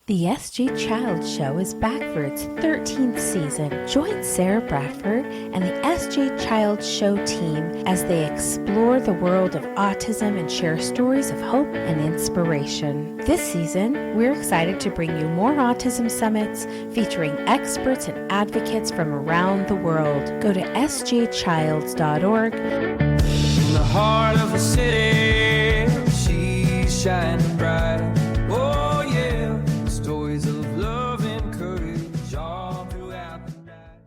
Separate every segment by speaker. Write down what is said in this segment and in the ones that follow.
Speaker 1: The SG Child Show is back for its 13th season. Join Sarah Bradford and the SG Child Show team as they explore the world of autism and share stories of hope and inspiration. This season, we're excited to bring you more autism summits featuring experts and advocates from around the world. Go to sgchilds.org.
Speaker 2: In the heart of the city, she's shining bright. Oh yeah, stories of love and courage all throughout the night.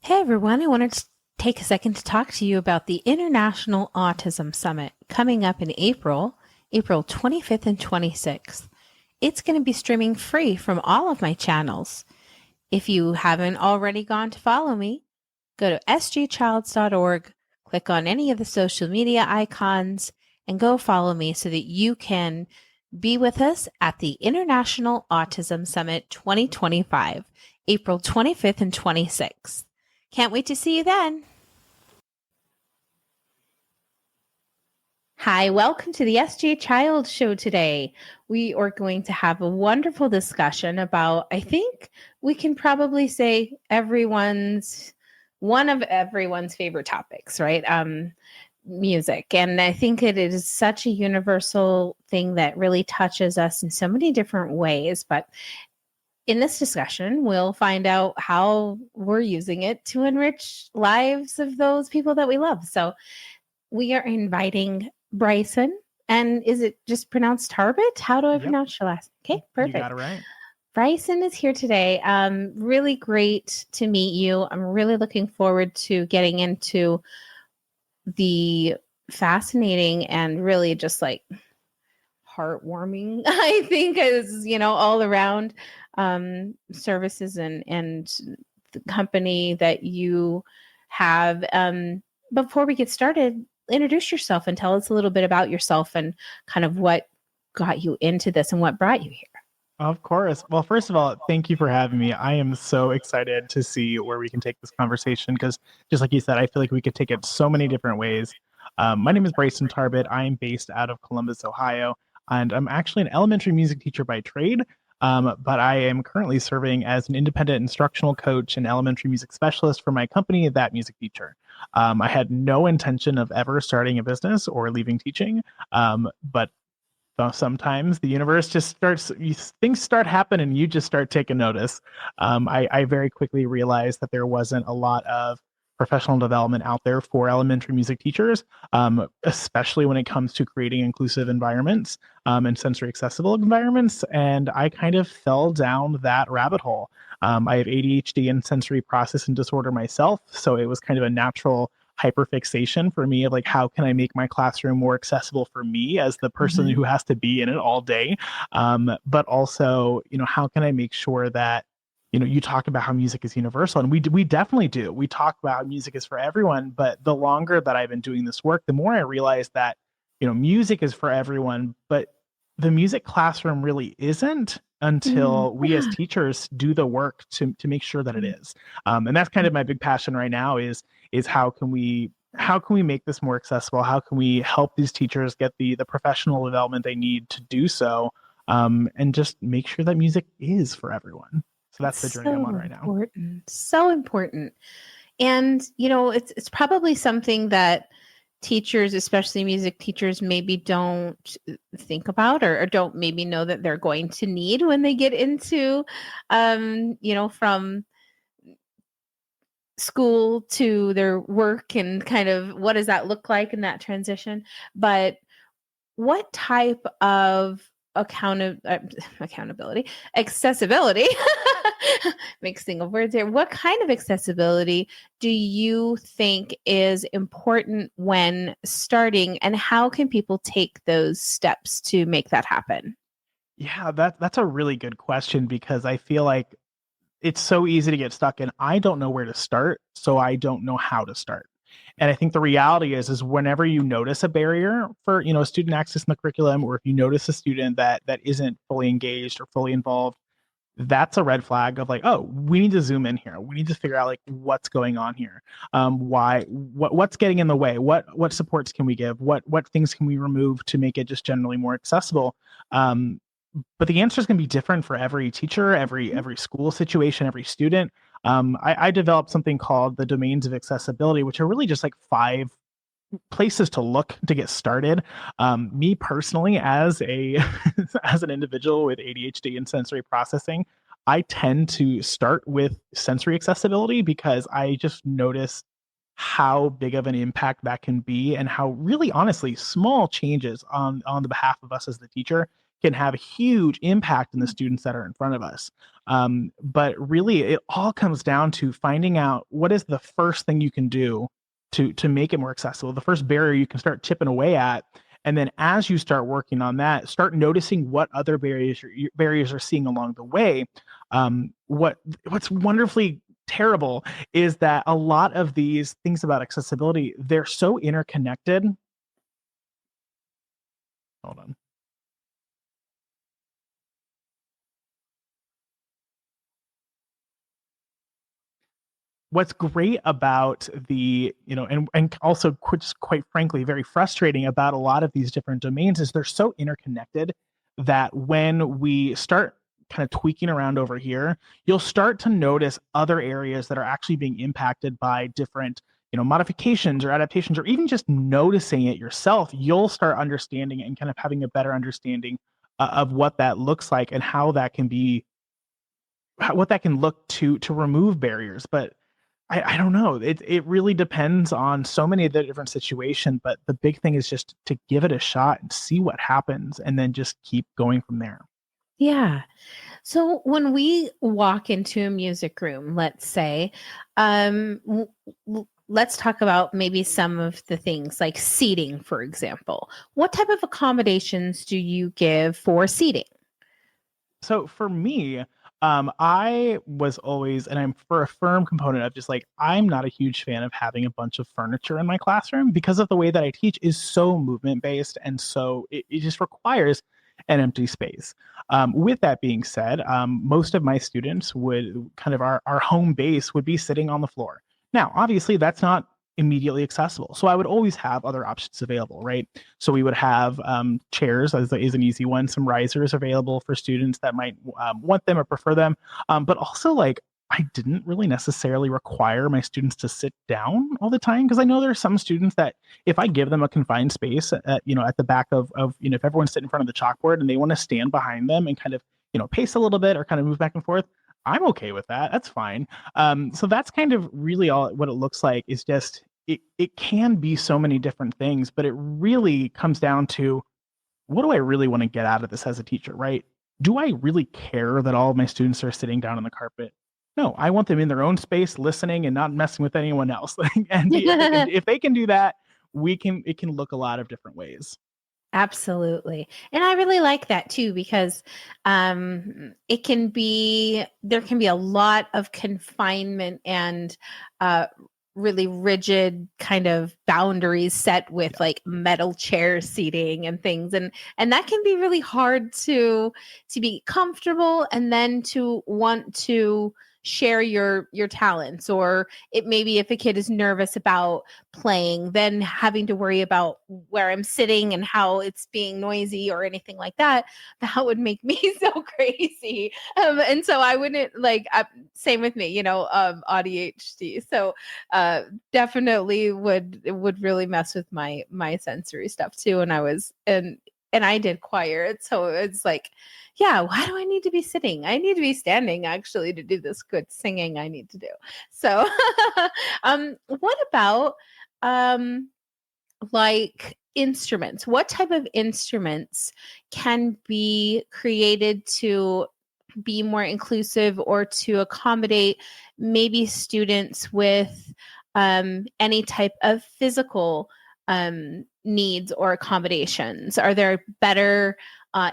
Speaker 1: Hey everyone, I wanted to take a second to talk to you about the International Autism Summit coming up in April 25th and 26th. It's going to be streaming free from all of my channels. If you haven't already gone to follow me, go to sgchilds.org, click on any of the social media icons, and go follow me so that you can be with us at the International Autism Summit 2025, April 25th and 26th. Can't wait to see you then. Hi, welcome to the SG Child Show today. We are going to have a wonderful discussion about, I think we can probably say one of everyone's favorite topics, right? Music. And I think it is such a universal thing that really touches us in so many different ways. But in this discussion, we'll find out how we're using it to enrich lives of those people that we love. So we are inviting Bryson, and is it just pronounced Tarbet? How do I pronounce your last? Okay, perfect.
Speaker 3: You got it right.
Speaker 1: Bryson is here today. Really great to meet you. I'm really looking forward to getting into the fascinating and really just like heartwarming, I think, is, all around services and the company that you have. Before we get started, introduce yourself and tell us a little bit about yourself and kind of what got you into this and what brought you here.
Speaker 3: Of course. Well, first of all, thank you for having me. I am so excited to see where we can take this conversation because, just like you said, I feel like we could take it so many different ways. My name is Bryson Tarbet. I am based out of Columbus, Ohio, and I'm actually an elementary music teacher by trade. But I am currently serving as an independent instructional coach and elementary music specialist for my company, That Music Teacher. I had no intention of ever starting a business or leaving teaching, but sometimes the universe just things start happening and you just start taking notice. I very quickly realized that there wasn't a lot of professional development out there for elementary music teachers, especially when it comes to creating inclusive environments and sensory accessible environments. And I kind of fell down that rabbit hole. I have ADHD and sensory processing disorder myself, so it was kind of a natural hyperfixation for me of like, how can I make my classroom more accessible for me as the person who has to be in it all day? But also, how can I make sure that, you talk about how music is universal, and we definitely do. We talk about how music is for everyone, but the longer that I've been doing this work, the more I realize that, music is for everyone, but the music classroom really isn't until we as teachers do the work to make sure that it is. And that's kind of my big passion right now is how can we make this more accessible? How can we help these teachers get the professional development they need to do so, and just make sure that music is for everyone? So that's the journey I'm on right now.
Speaker 1: So important. And, it's probably something that teachers, especially music teachers, maybe don't think about or don't maybe know that they're going to need when they get into, from school to their work, and kind of what does that look like in that transition. But what type of accessibility, mixing of words here. What kind of accessibility do you think is important when starting, and how can people take those steps to make that happen?
Speaker 3: Yeah, that's a really good question, because I feel like it's so easy to get stuck in, I don't know where to start, so I don't know how to start. And I think the reality is whenever you notice a barrier for, student access in the curriculum, or if you notice a student that isn't fully engaged or fully involved, that's a red flag of like, oh, we need to zoom in here. We need to figure out like what's going on here. What's getting in the way? What supports can we give? What things can we remove to make it just generally more accessible? but the answer is going to be different for every teacher, every school situation, every student. I developed something called the domains of accessibility, which are really just like 5 places to look to get started. Me personally, as a as an individual with ADHD and sensory processing, I tend to start with sensory accessibility because I just notice how big of an impact that can be and how really honestly small changes on the behalf of us as the teacher can have a huge impact in the students that are in front of us. But really it all comes down to finding out what is the first thing you can do to make it more accessible, the first barrier you can start chipping away at. And then as you start working on that, start noticing what other barriers are seeing along the way. What's wonderfully terrible is that a lot of these things about accessibility, they're so interconnected. Hold on. What's great about and also just quite frankly, very frustrating about a lot of these different domains is they're so interconnected that when we start kind of tweaking around over here, you'll start to notice other areas that are actually being impacted by different, modifications or adaptations, or even just noticing it yourself. You'll start understanding and kind of having a better understanding of what that looks like and how that can be, what that can look to remove barriers. But I don't know. It really depends on so many of the different situations, but the big thing is just to give it a shot and see what happens and then just keep going from there.
Speaker 1: Yeah. So when we walk into a music room, let's say, let's talk about maybe some of the things like seating, for example. What type of accommodations do you give for seating?
Speaker 3: So for me, I was always, and I'm for a firm component of just like, I'm not a huge fan of having a bunch of furniture in my classroom because of the way that I teach is so movement based. And so it just requires an empty space. With that being said, most of my students would kind of our home base would be sitting on the floor. Now, obviously, that's not immediately accessible. So I would always have other options available, right? So we would have chairs as is an easy one, some risers available for students that might want them or prefer them. But also like I didn't really necessarily require my students to sit down all the time because I know there are some students that if I give them a confined space at the back of if everyone's sitting in front of the chalkboard and they want to stand behind them and kind of pace a little bit or kind of move back and forth, I'm okay with that. That's fine. So that's kind of really all what it looks like is just it can be so many different things, but it really comes down to what do I really want to get out of this as a teacher, right? Do I really care that all of my students are sitting down on the carpet? No, I want them in their own space, listening and not messing with anyone else. And if they can do that, it can look a lot of different ways.
Speaker 1: Absolutely. And I really like that too, because it can be, there can be a lot of confinement and really rigid kind of boundaries set with like metal chair seating and things. And that can be really hard to be comfortable and then to want to share your talents, or it maybe if a kid is nervous about playing, then having to worry about where I'm sitting and how it's being noisy or anything like that would make me so crazy. And so I wouldn't like same with me, ADHD, so definitely would really mess with my sensory stuff too. And I did choir, so it's like, yeah, why do I need to be sitting? I need to be standing actually to do this good singing I need to do. So what about like instruments? What type of instruments can be created to be more inclusive or to accommodate maybe students with any type of physical needs or accommodations? Are there better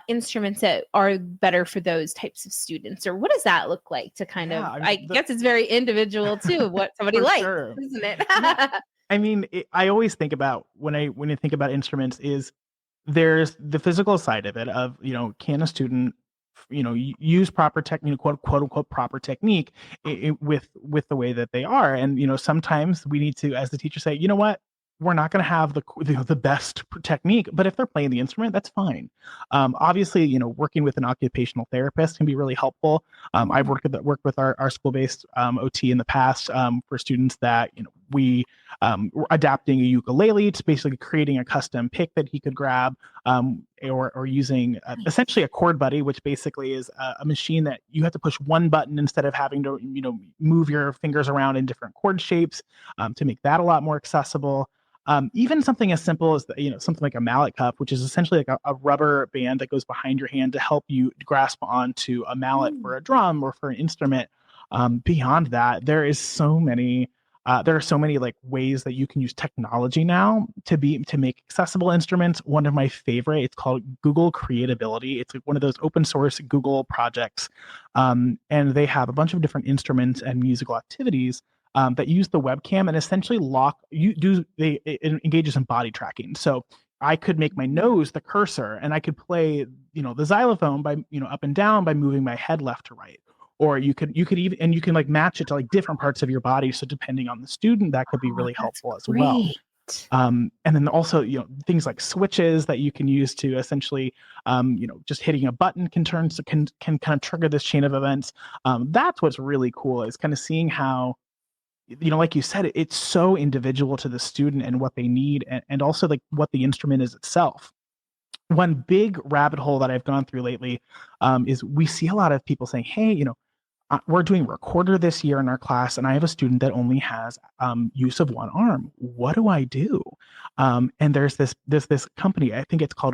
Speaker 1: instruments that are better for those types of students, or what does that look like to kind of, I guess it's very individual too, what somebody likes, sure. Isn't it?
Speaker 3: I mean, I always think about when I think about instruments is there's the physical side of it of, can a student, use proper technique, quote unquote, proper technique with the way that they are. And, sometimes we need to, as the teacher say, you know what, we're not going to have the best technique, but if they're playing the instrument, that's fine. Obviously, working with an occupational therapist can be really helpful. I've worked with our school-based OT in the past for students that we were adapting a ukulele to basically creating a custom pick that he could grab, or using essentially a chord buddy, which basically is a machine that you have to push one button instead of having to move your fingers around in different chord shapes, to make that a lot more accessible. Even something as simple as something like a mallet cup, which is essentially like a rubber band that goes behind your hand to help you grasp onto a mallet for a drum or for an instrument. Beyond that, there are so many like ways that you can use technology now to make accessible instruments. One of my favorite, it's called Google Creatability. It's like one of those open source Google projects, and they have a bunch of different instruments and musical activities that use the webcam and essentially it engages in body tracking. So I could make my nose the cursor, and I could play the xylophone by up and down by moving my head left to right. Or you can even, and you can like match it to like different parts of your body. So depending on the student, that could be really helpful as well. And then also, things like switches that you can use to essentially, just hitting a button can kind of trigger this chain of events. That's what's really cool, is kind of seeing how, like you said, it's so individual to the student and what they need, and also like what the instrument is itself. One big rabbit hole that I've gone through lately is we see a lot of people saying, hey, we're doing recorder this year in our class, and I have a student that only has use of one arm. What do I do? And there's this company, I think it's called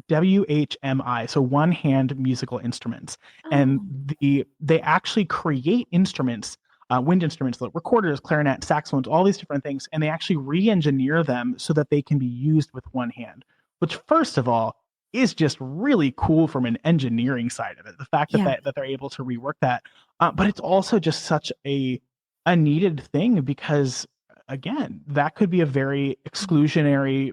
Speaker 3: WHMI, so One Hand Musical Instruments, and they actually create instruments, wind instruments, like recorders, clarinet, saxophones, all these different things, and they actually re-engineer them so that they can be used with one hand. Which, first of all, is just really cool from an engineering side of it. The fact that they're able to rework that, but it's also just such a needed thing, because again, that could be a very exclusionary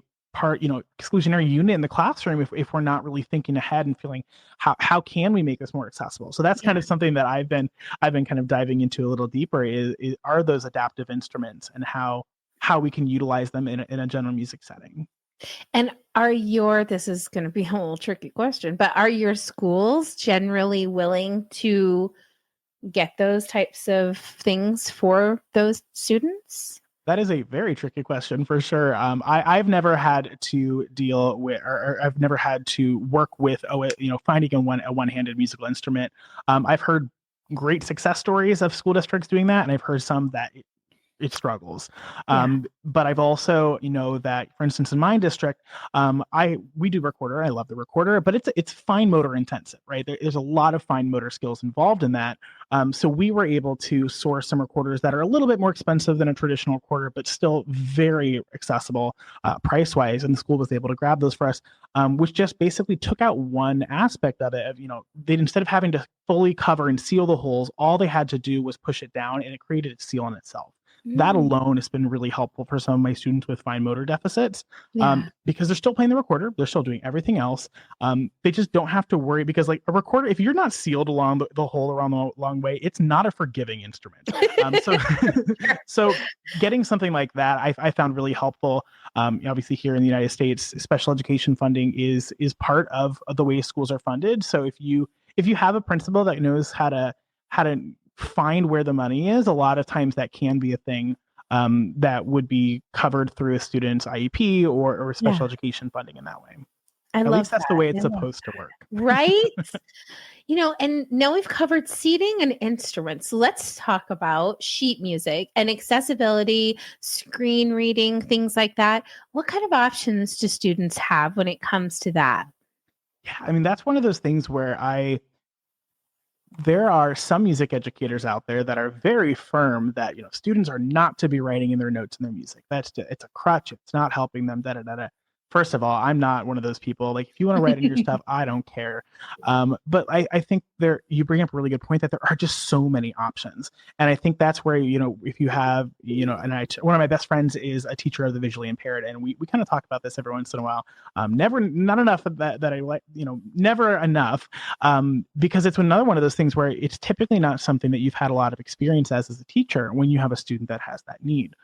Speaker 3: unit in the classroom if we're not really thinking ahead and feeling how can we make this more accessible. So that's kind of something that I've been kind of diving into a little deeper, are those adaptive instruments and how we can utilize them in a general music setting.
Speaker 1: And this is going to be a little tricky question, but are your schools generally willing to get those types of things for those students?
Speaker 3: That is a very tricky question for sure. I've never had to deal with, or I've never had to work with, finding a one-handed musical instrument. I've heard great success stories of school districts doing that, and I've heard some that it struggles. But I've also, that, for instance, in my district, we do recorder. I love the recorder, but it's fine motor intensive, right? There's a lot of fine motor skills involved in that. So we were able to source some recorders that are a little bit more expensive than a traditional recorder, but still very accessible price-wise. And the school was able to grab those for us, which just basically took out one aspect of it. They, instead of having to fully cover and seal the holes, all they had to do was push it down, and it created a seal on itself. That alone has been really helpful for some of my students with fine motor deficits, because they're still playing the recorder, they're still doing everything else. They just don't have to worry, because like a recorder, if you're not sealed along the hole around the long way, it's not a forgiving instrument. So getting something like that, I found really helpful. Obviously here in the United States, special education funding is part of the way schools are funded. So if you have a principal that knows how to find where the money is, a lot of times that can be a thing that would be covered through a student's IEP or special education funding in that way. At least that's the way it's supposed to work.
Speaker 1: Right? And now we've covered seating and instruments. Let's talk about sheet music and accessibility, screen reading, things like that. What kind of options do students have when it comes to that?
Speaker 3: Yeah, I mean, that's one of those things where there are some music educators out there that are very firm that students are not to be writing in their notes in their music. It's a crutch. It's not helping them. first of all, I'm not one of those people. Like, if you want to write in your stuff, I don't care. But I think you bring up a really good point that there are just so many options. And I think that's where, if you have, one of my best friends is a teacher of the visually impaired. And we kind of talk about this every once in a while. Not enough of that I like, never enough. Because it's another one of those things where it's typically not something that you've had a lot of experience as a teacher when you have a student that has that need.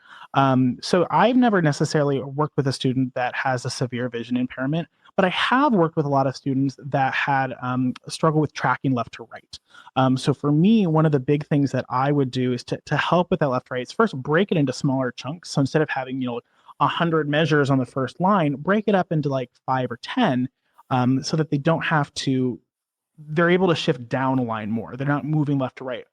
Speaker 3: So I've never necessarily worked with a student that has a severe vision impairment, but I have worked with a lot of students that had a struggle with tracking left to right. So for me, one of the big things that I would do is to help with that left to right is first break it into smaller chunks. So instead of having 100 measures on the first line, break it up into like 5 or 10, so that they don't have to. They're able to shift down a line more. They're not moving left to right.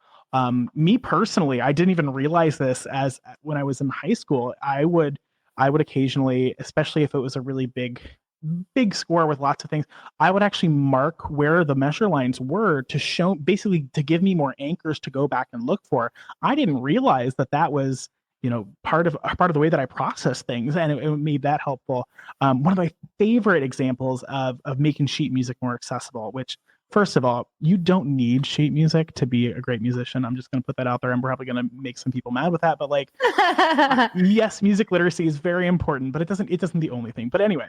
Speaker 3: Me personally, I didn't even realize this as when I was in high school. I would occasionally, especially if it was a really big score with lots of things, I would actually mark where the measure lines were to show, basically to give me more anchors to go back and look for. I didn't realize that was part of the way that I process things, and it made that helpful. One of my favorite examples of making sheet music more accessible, which, first of all, you don't need sheet music to be a great musician. I'm just going to put that out there. I'm probably going to make some people mad with that, but like, yes, music literacy is very important, but it doesn't the only thing. But anyway,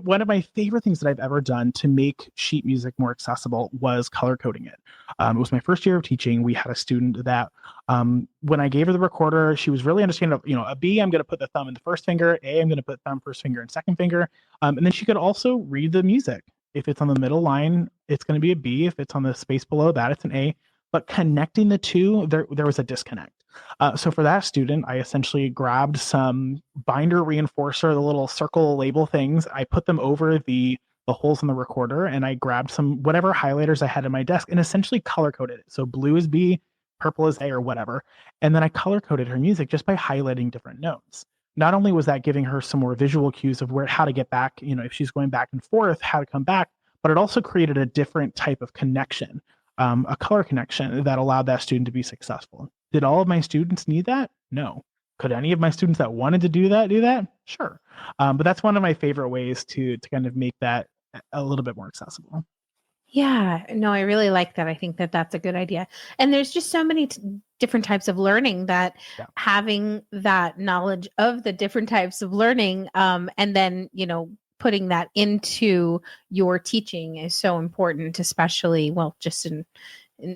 Speaker 3: one of my favorite things that I've ever done to make sheet music more accessible was color coding it. It was my first year of teaching. We had a student that, when I gave her the recorder, she was really understanding, a B, I'm going to put the thumb in the first finger, A, I'm going to put thumb first finger and second finger. And then she could also read the music. If it's on the middle line, it's going to be a B. If it's on the space below that, it's an A. But connecting the two, there was a disconnect. So for that student, I essentially grabbed some binder reinforcer, the little circle label things. I put them over the holes in the recorder, and I grabbed some whatever highlighters I had in my desk and essentially color coded it. So blue is B, purple is A, or whatever. And then I color coded her music just by highlighting different notes. Not only was that giving her some more visual cues of how to get back, if she's going back and forth, how to come back, but it also created a different type of connection, a color connection that allowed that student to be successful. Did all of my students need that? No. Could any of my students that wanted to do that? Sure. But that's one of my favorite ways to kind of make that a little bit more accessible.
Speaker 1: Yeah, no, I really like that. I think that that's a good idea. And there's just so many different types of learning that having that knowledge of the different types of learning, and then, putting that into your teaching is so important, especially, just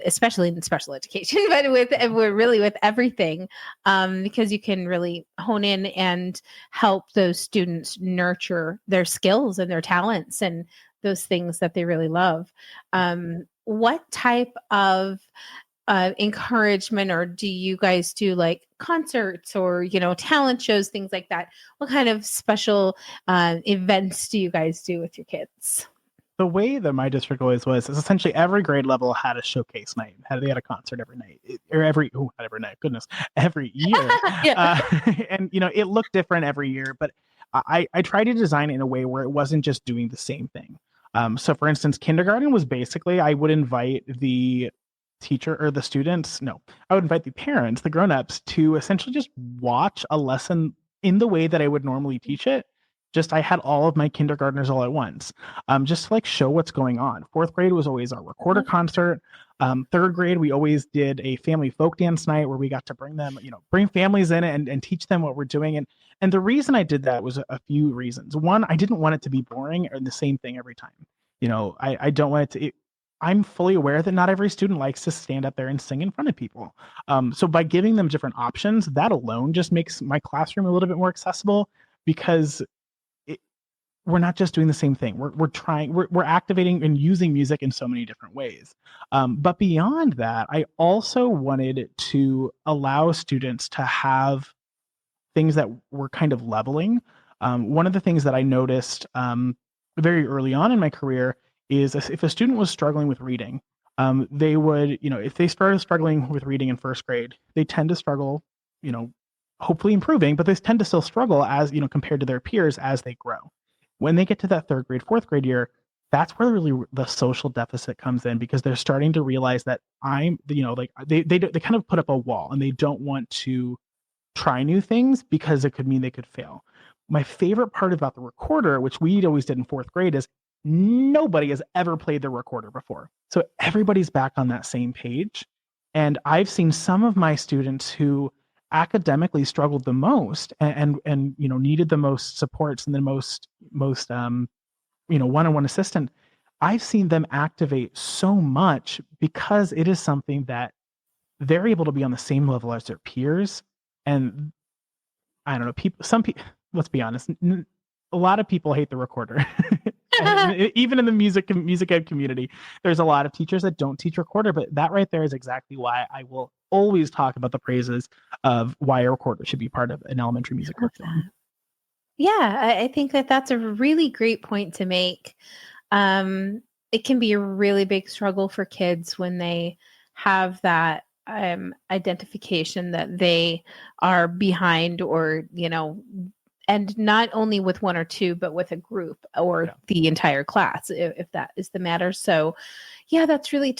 Speaker 1: especially in special education, but we're really with everything, because you can really hone in and help those students nurture their skills and their talents and those things that they really love. What type of encouragement, or do you guys do like concerts or, talent shows, things like that? What kind of special events do you guys do with your kids?
Speaker 3: The way that my district always was is essentially every grade level had a showcase night. They had a concert every night, not every night, goodness, every year. And, it looked different every year, but I tried to design it in a way where it wasn't just doing the same thing. So for instance, kindergarten was basically, I would invite the teacher or the students, no, I would invite the parents, the grown-ups, to essentially just watch a lesson in the way that I would normally teach it. Just I had all of my kindergartners all at once, just to like show what's going on. Fourth grade was always our recorder concert. Third grade, we always did a family folk dance night where we got to bring families in and teach them what we're doing. And the reason I did that was a few reasons. One, I didn't want it to be boring or the same thing every time. I don't want it to. I'm fully aware that not every student likes to stand up there and sing in front of people. So by giving them different options, that alone just makes my classroom a little bit more accessible, because we're not just doing the same thing. We're activating and using music in so many different ways. But beyond that, I also wanted to allow students to have things that were kind of leveling. One of the things that I noticed very early on in my career is if a student was struggling with reading, they would, if they started struggling with reading in first grade, they tend to struggle, hopefully improving, but they tend to still struggle as, compared to their peers as they grow. When they get to that third grade, fourth grade year, that's where really the social deficit comes in, because they're starting to realize that they kind of put up a wall and they don't want to try new things because it could mean they could fail. my favorite part about the recorder, which we always did in fourth grade, is nobody has ever played the recorder before. So everybody's back on that same page. And I've seen some of my students who academically struggled the most and needed the most supports and the most one-on-one assistant. I've seen them activate so much because it is something that they're able to be on the same level as their peers. And I don't know, some people, let's be honest, a lot of people hate the recorder. And even in the music ed community, there's a lot of teachers that don't teach recorder, but that right there is exactly why I will always talk about the praises of why a recorder should be part of an elementary music curriculum.
Speaker 1: Yeah, I think that that's a really great point to make. It can be a really big struggle for kids when they have that identification that they are behind, or and not only with one or two, but with a group or the entire class, if that is the matter. So yeah, that's really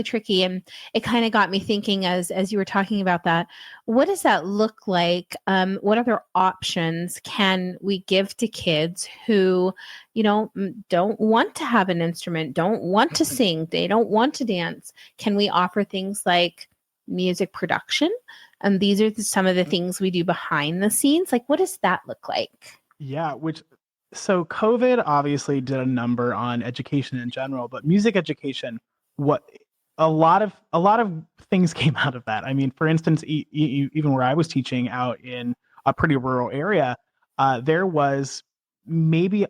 Speaker 1: tricky. And it kind of got me thinking as you were talking about that, what does that look like? What other options can we give to kids who, don't want to have an instrument, don't want to sing, they don't want to dance? Can we offer things like music production? And these are some of the things we do behind the scenes. Like, what does that look like?
Speaker 3: Yeah, so COVID obviously did a number on education in general, but music education, a lot of things came out of that. I mean, for instance, even where I was teaching out in a pretty rural area, there was maybe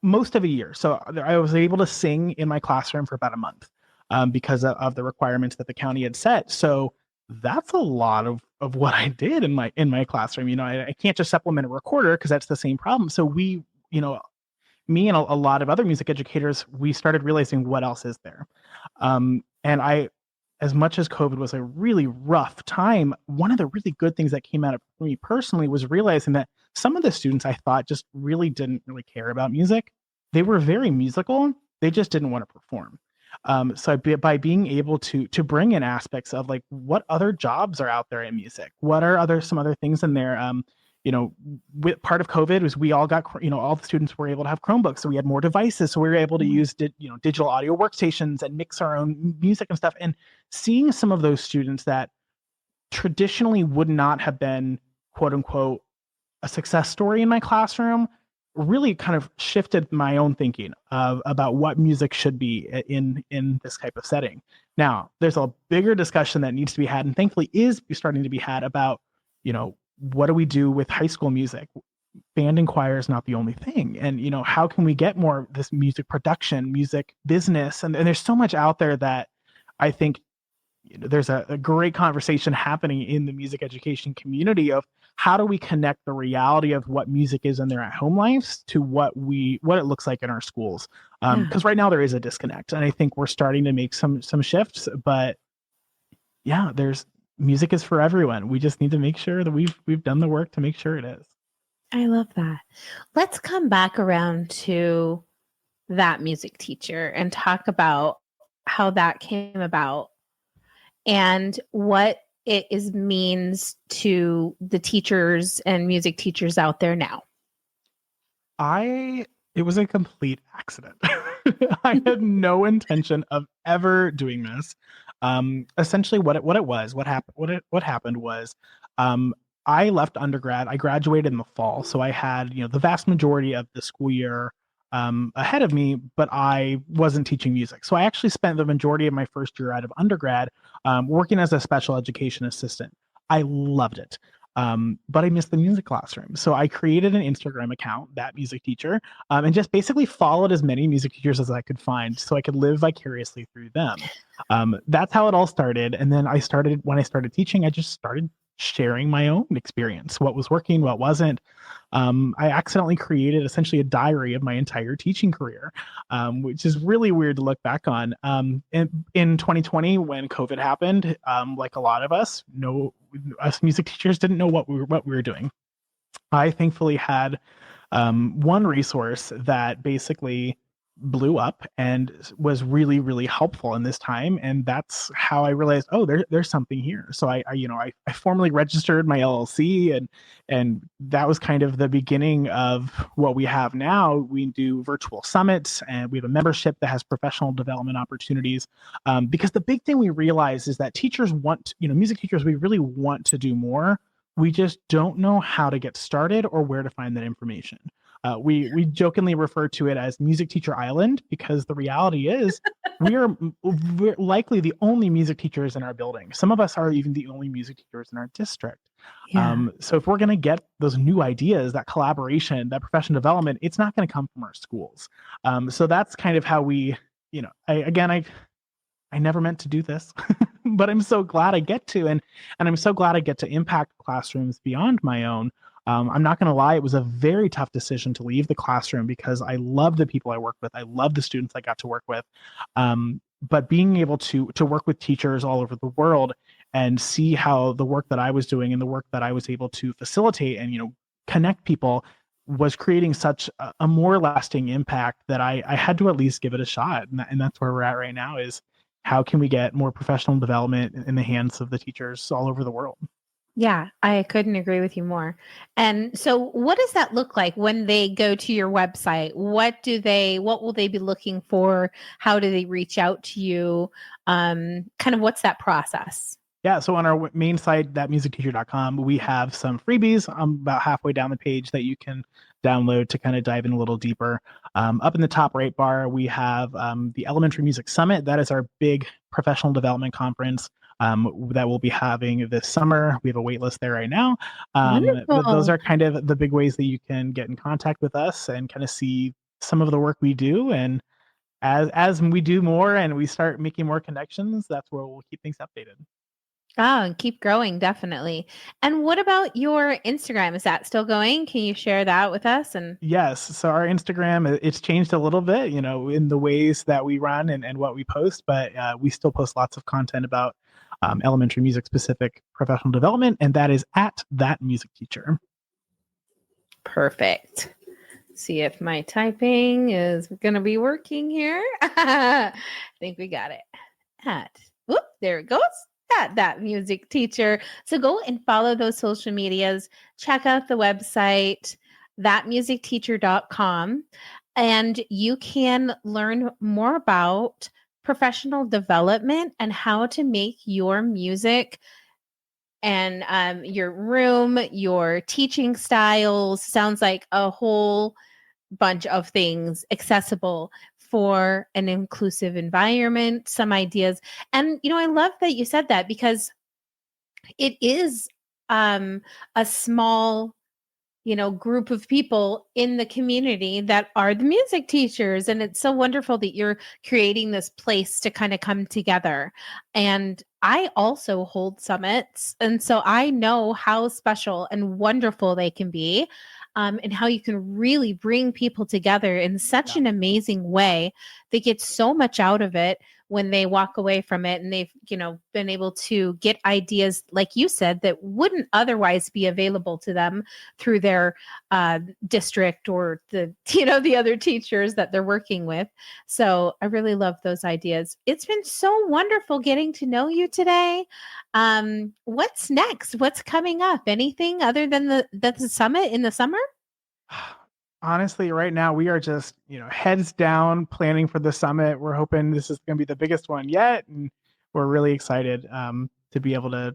Speaker 3: most of a year. So I was able to sing in my classroom for about a month because of the requirements that the county had set. So that's a lot of what I did in my classroom. I can't just supplement a recorder because that's the same problem. So me and a lot of other music educators, we started realizing what else is there. As much as COVID was a really rough time, one of the really good things that came out of me personally was realizing that some of the students I thought just really didn't really care about music. They were very musical. They just didn't want to perform. So by being able to bring in aspects of like what other jobs are out there in music, what are some other things in there. Part of COVID was we all got, all the students were able to have Chromebooks, so we had more devices, so we were able to use digital audio workstations and mix our own music and stuff. And seeing some of those students that traditionally would not have been quote unquote a success story in my classroom really kind of shifted my own thinking about what music should be in this type of setting. Now, there's a bigger discussion that needs to be had, and thankfully is starting to be had about, what do we do with high school music? Band and choir is not the only thing. And, how can we get more of this music production, music business? And there's so much out there that I think there's a great conversation happening in the music education community of how do we connect the reality of what music is in their at-home lives to what it looks like in our schools. Because right now there is a disconnect, and I think we're starting to make some shifts. But yeah, music is for everyone. We just need to make sure that we've done the work to make sure it is.
Speaker 1: I love that. Let's come back around to that music teacher and talk about how that came about and what it means to the teachers and music teachers out there now.
Speaker 3: It was a complete accident. I had no intention of ever doing this. Essentially what happened was, I left undergrad. I graduated in the fall, so I had, the vast majority of the school year ahead of me, but I wasn't teaching music. So I actually spent the majority of my first year out of undergrad working as a special education assistant. I loved it. But I missed the music classroom. So I created an Instagram account, That Music Teacher, and just basically followed as many music teachers as I could find so I could live vicariously through them. That's how it all started. And then when I started teaching, I just started sharing my own experience, what was working, what wasn't. I accidentally created essentially a diary of my entire teaching career, which is really weird to look back on. In 2020, when COVID happened, like a lot of us music teachers didn't know what we were doing. I thankfully had one resource that basically blew up and was really, really helpful in this time. And that's how I realized, oh, there's something here. So I formally registered my LLC, and that was kind of the beginning of what we have now. We do virtual summits, and we have a membership that has professional development opportunities. Because the big thing we realize is that teachers want, music teachers, we really want to do more. We just don't know how to get started or where to find that information. We jokingly refer to it as Music Teacher Island, because the reality is we're likely the only music teachers in our building. Some of us are even the only music teachers in our district.
Speaker 1: Yeah.
Speaker 3: So if we're going to get those new ideas, that collaboration, that professional development, it's not going to come from our schools. So that's kind of how we, I never meant to do this, but I'm so glad I get to, and I'm so glad I get to impact classrooms beyond my own. I'm not going to lie, it was a very tough decision to leave the classroom because I love the people I work with. I love the students I got to work with. But being able to work with teachers all over the world and see how the work that I was doing and the work that I was able to facilitate and connect people was creating such a more lasting impact that I had to at least give it a shot. And that's where we're at right now, is how can we get more professional development in the hands of the teachers all over the world?
Speaker 1: Yeah, I couldn't agree with you more. And so what does that look like when they go to your website? What will they be looking for? How do they reach out to you? Kind of what's that process?
Speaker 3: Yeah, so on our main site, thatmusicteacher.com, we have some freebies about halfway down the page that you can download to kind of dive in a little deeper. Up in the top right bar, we have the Elementary Music Summit. That is our big professional development conference that we'll be having this summer. We have a wait list there right now. But those
Speaker 1: Wonderful.
Speaker 3: are kind of the big ways that you can get in contact with us and kind of see some of the work we do. And as we do more and we start making more connections, that's where we'll keep things updated.
Speaker 1: Oh, and keep growing, definitely. And what about your Instagram? Is that still going? Can you share that with us? And
Speaker 3: Yes. So our Instagram, it's changed a little bit, in the ways that we run and what we post, but we still post lots of content about elementary music specific professional development, and that is at that music teacher.
Speaker 1: perfect. See if my typing is going to be working here. I think we got it. There it goes. At that music teacher. So go and follow those social medias. Check out the website, thatmusicteacher.com, and you can learn more about professional development and how to make your music and your room, your teaching styles, sounds like a whole bunch of things accessible for an inclusive environment, some ideas. And, I love that you said that, because it is a small, group of people in the community that are the music teachers. And it's so wonderful that you're creating this place to kind of come together. And I also hold summits. And so I know how special and wonderful they can be. And how you can really bring people together in such an amazing way. They get so much out of it when they walk away from it, and they've, been able to get ideas, like you said, that wouldn't otherwise be available to them through their district or the other teachers that they're working with. So I really love those ideas. It's been so wonderful getting to know you today. What's next? What's coming up? Anything other than the summit in the summer?
Speaker 3: Honestly, right now we are just, heads down planning for the summit. We're hoping this is going to be the biggest one yet, and we're really excited to be able to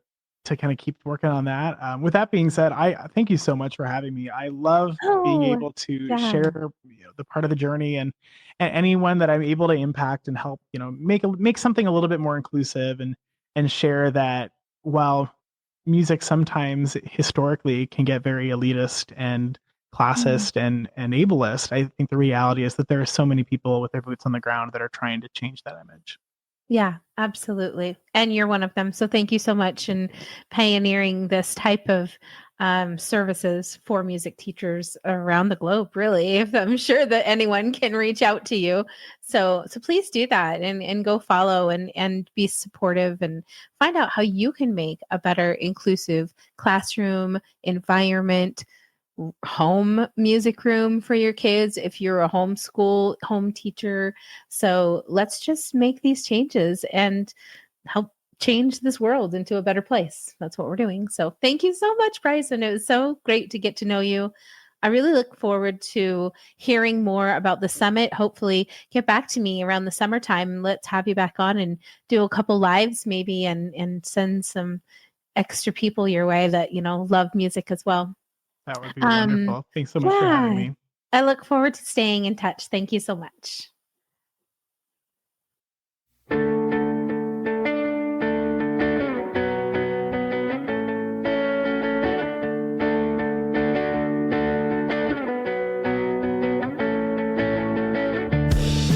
Speaker 3: kind of keep working on that. With that being said, I thank you so much for having me. I love being
Speaker 1: Oh,
Speaker 3: able to
Speaker 1: yeah.
Speaker 3: share, the part of the journey, and anyone that I'm able to impact and help, make something a little bit more inclusive, and share that while music sometimes historically can get very elitist and
Speaker 1: Mhm.
Speaker 3: classist and ableist, I think the reality is that there are so many people with their boots on the ground that are trying to change that image.
Speaker 1: Yeah, absolutely. And you're one of them. So thank you so much in pioneering this type of services for music teachers around the globe, really. If I'm sure that anyone can reach out to you. So please do that, and go follow and be supportive, and find out how you can make a better inclusive classroom environment, home music room for your kids if you're a homeschool home teacher. So let's just make these changes and help change this world into a better place. That's what we're doing. So thank you so much, Bryson. It was so great to get to know you. I really look forward to hearing more about the summit. Hopefully get back to me around the summertime. Let's have you back on and do a couple lives maybe and send some extra people your way that, love music as well.
Speaker 3: That would be wonderful. Thanks so much for having me.
Speaker 1: I look forward to staying in touch. Thank you so much.
Speaker 2: In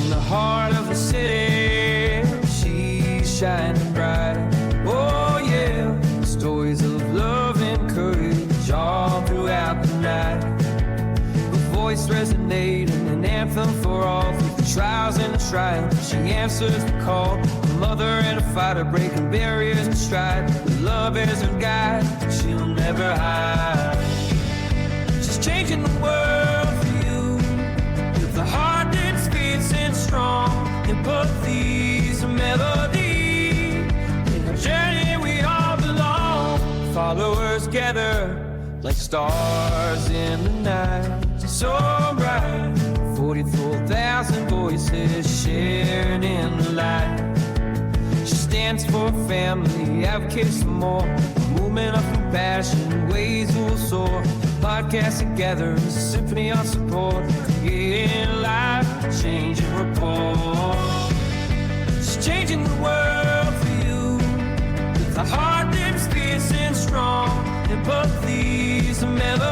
Speaker 2: the heart of the city, she's shining bright. Oh yeah, stories of love and courage all throughout the night. Her voice resonating, an anthem for all through the trials and the triumphs. She answers the call, a mother and a fighter, breaking barriers in stride. With love as her guide, she'll never hide. She's changing the world for you, with a heart that's fierce strong, empathy's a melody. In our journey we all belong. Followers gather like stars in the night, so bright. 44,000 voices shared in the light. She stands for family, advocates for more, a movement of compassion, ways will soar. Podcast together is a symphony of support, creating life, changing rapport. She's changing the world for you, with a heart that's fierce and strong. Empathy's a melody.